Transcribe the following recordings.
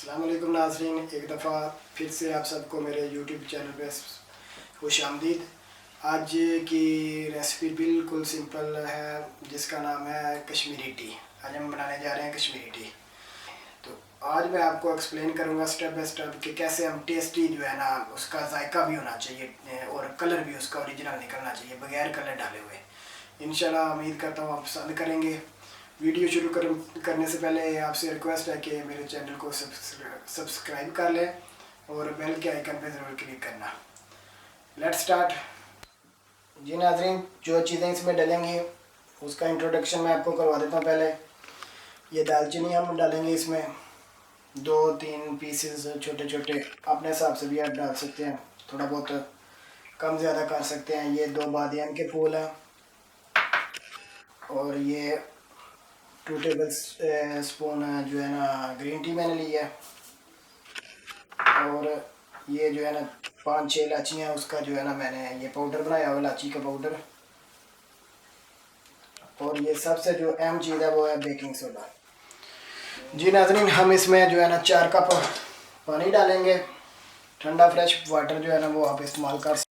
अस्सलाम वालेकुम नाज़रीन, एक दफ़ा फिर से आप सबको मेरे यूट्यूब चैनल पे खुश आमदीद। आज की रेसिपी बिल्कुल सिंपल है जिसका नाम है कश्मीरी टी। आज हम बनाने जा रहे हैं कश्मीरी टी। तो आज मैं आपको एक्सप्लेन करूँगा स्टेप बाय स्टेप कि कैसे हम टेस्टी जो है ना उसका जायका भी होना चाहिए और कलर भी उसका ओरिजिनल निकलना चाहिए बगैर कलर डाले हुए। इंशाल्लाह उम्मीद करता हूँ आप पसंद करेंगे। वीडियो शुरू करने से पहले आपसे रिक्वेस्ट है कि मेरे चैनल को सब्सक्राइब कर लें और बेल के आइकन पे ज़रूर क्लिक करना। Let's start. जी नाज़रीन, जो चीज़ें इसमें डलेंगी उसका इंट्रोडक्शन मैं आपको करवा देता हूँ। पहले ये दालचीनी हम डालेंगे, इसमें 2-3 पीसेस छोटे छोटे, अपने हिसाब से भी आप डाल सकते हैं, थोड़ा बहुत कम ज़्यादा कर सकते हैं। ये 2 बादियान के फूल हैं और ये 2 टेबल स्पून जो है ना ग्रीन टी मैंने ली है और ये जो है ना 5-6 इलायचियाँ, उसका जो है ना मैंने ये पाउडर बनाया हुआ इलायची का पाउडर। और ये सबसे जो अहम चीज़ है वो है बेकिंग सोडा। जी नाज़रीन, हम इसमें जो है ना 4 कप पानी डालेंगे। ठंडा फ्रेश वाटर जो है ना वो आप इस्तेमाल कर सकते।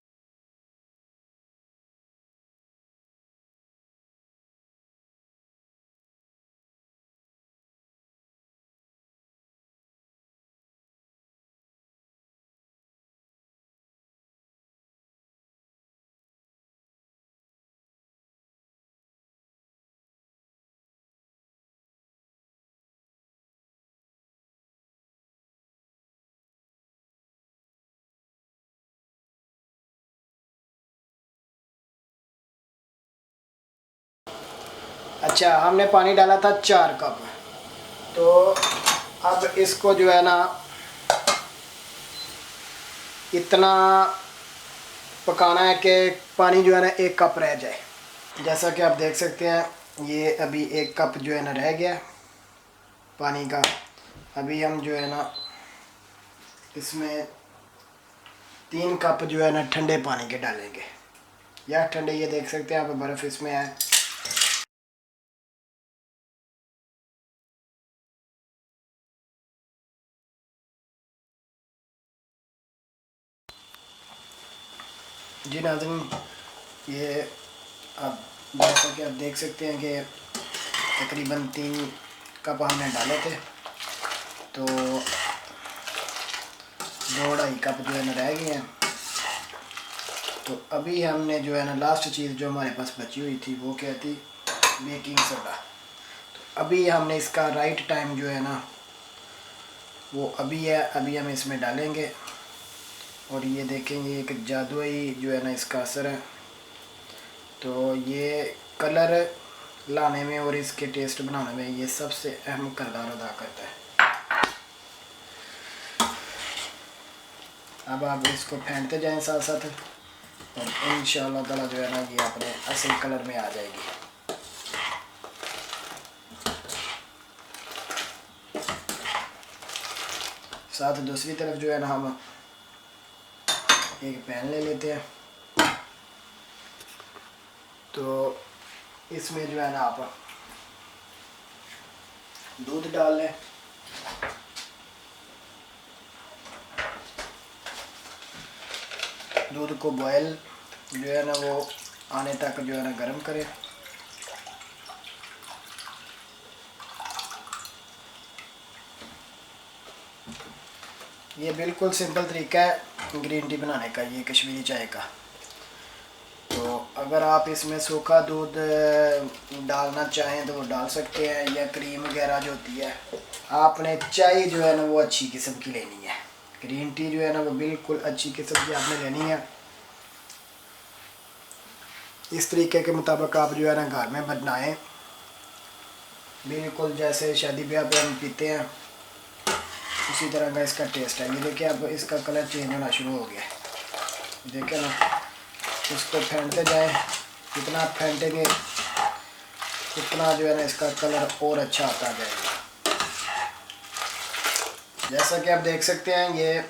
अच्छा, हमने पानी डाला था 4 कप। तो अब इसको जो है ना इतना पकाना है कि पानी जो है ना 1 कप रह जाए। जैसा कि आप देख सकते हैं ये अभी 1 कप जो है ना रह गया पानी का। अभी हम जो है ना इसमें 3 कप जो है ना ठंडे पानी के डालेंगे, या ठंडे, ये देख सकते हैं आप बर्फ़ इसमें है। जी नाज़रीन, ये अब जैसा कि आप देख सकते हैं कि तकरीबन 3 कप हमने डाले थे, तो 2-2.5 कप जो है ना रह गए हैं। तो अभी हमने जो है ना लास्ट चीज़ जो हमारे पास बची हुई थी वो क्या थी, बेकिंग सोडा। तो अभी हमने इसका राइट टाइम जो है ना वो अभी है, अभी हम इसमें डालेंगे और ये देखेंगे एक जादुई जो है ना इसका असर है। तो ये कलर लाने में और इसके टेस्ट बनाने में ये सबसे अहम किरदार अदा करता है। अब आप इसको फेंटते जाएं साथ साथ और इंशाअल्लाह ताला जो है ना ये अपने असल कलर में आ जाएगी। साथ दूसरी तरफ जो है ना हम एक पैन ले लेते हैं। तो इसमें जो है ना आप दूध डाल लें। दूध को बॉयल जो है ना वो आने तक जो है ना गर्म करें। ये बिल्कुल सिंपल तरीका है ग्रीन टी बनाने का, ये कश्मीरी चाय का। तो अगर आप इसमें सूखा दूध डालना चाहें तो वो डाल सकते हैं, या क्रीम वगैरह जो होती है। आपने चाय जो है ना वो अच्छी किस्म की लेनी है, ग्रीन टी जो है ना वो बिल्कुल अच्छी किस्म की आपने लेनी है। इस तरीके के मुताबिक आप जो है ना घर में बनाएं, बिल्कुल जैसे शादी ब्याह पे हम पीते हैं उसी तरह का इसका टेस्ट है। ये देखिए अब इसका कलर चेंज होना शुरू हो गया, देखिए ना। इसको फेंटते जाएं, जितना आप फेंटेंगे उतना जो है ना इसका कलर और अच्छा आता जाएगा। जैसा कि आप देख सकते हैं ये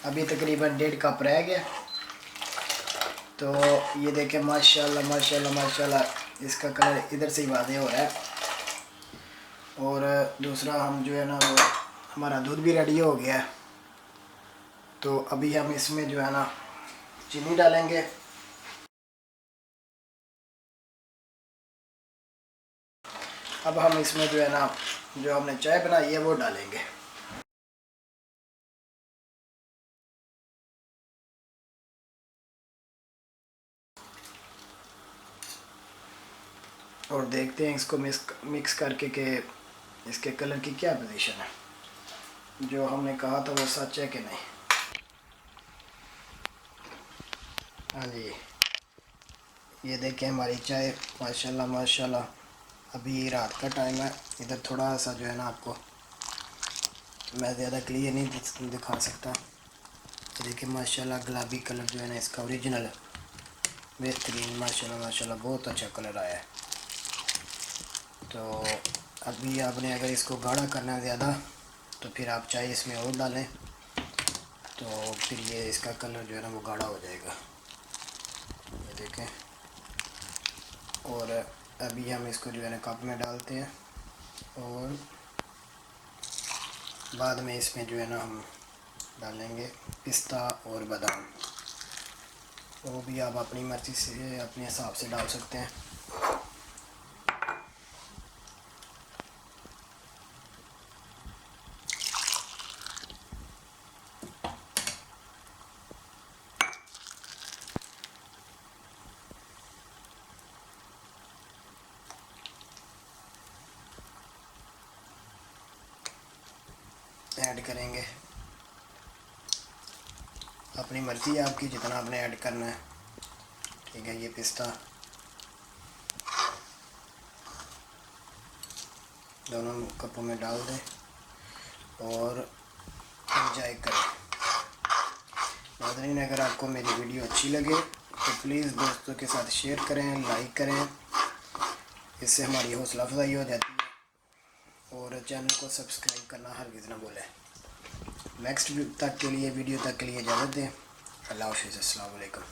अभी तकरीबन 1.5 कप रह गया। तो ये देखें माशाल्लाह माशाल्लाह माशाल्लाह इसका कलर इधर से ही वाज़ेह हो रहा है। और दूसरा हम जो है ना वो हमारा दूध भी रेडी हो गया है। तो अभी हम इसमें जो है ना चीनी डालेंगे। अब हम इसमें जो है ना जो हमने चाय बनाई है वो डालेंगे। और देखते हैं इसको मिक्स करके कि इसके कलर की क्या पोजीशन है। जो हमने कहा था वो सच है कि नहीं। हाँ जी, ये देखें हमारी चाय माशाल्लाह माशाल्लाह। अभी रात का टाइम है, इधर थोड़ा सा जो है ना आपको मैं ज़्यादा क्लियर नहीं दिखा सकता। देखिए माशाल्लाह गुलाबी कलर जो है ना इसका ओरिजिनल बेहतरीन माशाल्लाह माशाल्लाह बहुत अच्छा कलर आया है। तो अभी आपने अगर इसको गाढ़ा करना है ज़्यादा तो फिर आप चाय इसमें और डालें, तो फिर ये इसका कलर जो है ना वो गाढ़ा हो जाएगा। ये देखें। और अभी हम इसको जो है ना कप में डालते हैं और बाद में इसमें जो है ना हम डालेंगे पिस्ता और बादाम। वो भी आप अपनी मर्ज़ी से अपने हिसाब से डाल सकते हैं। ऐड करेंगे, अपनी मर्ज़ी है आपकी जितना आपने ऐड करना है। ठीक है, ये पिस्ता दोनों कपों में डाल दें और एंजॉय करें। नाज़रीन, अगर आपको मेरी वीडियो अच्छी लगे तो प्लीज़ दोस्तों के साथ शेयर करें, लाइक करें, इससे हमारी हौसला अफजाई हो जाती है। और चैनल को सब्सक्राइब करना हरगिज़ ना भूलें। नेक्स्ट वीडियो तक के लिए इजाज़त दें। अल्लाह हाफ़िज़, अस्सलाम वालेकुम।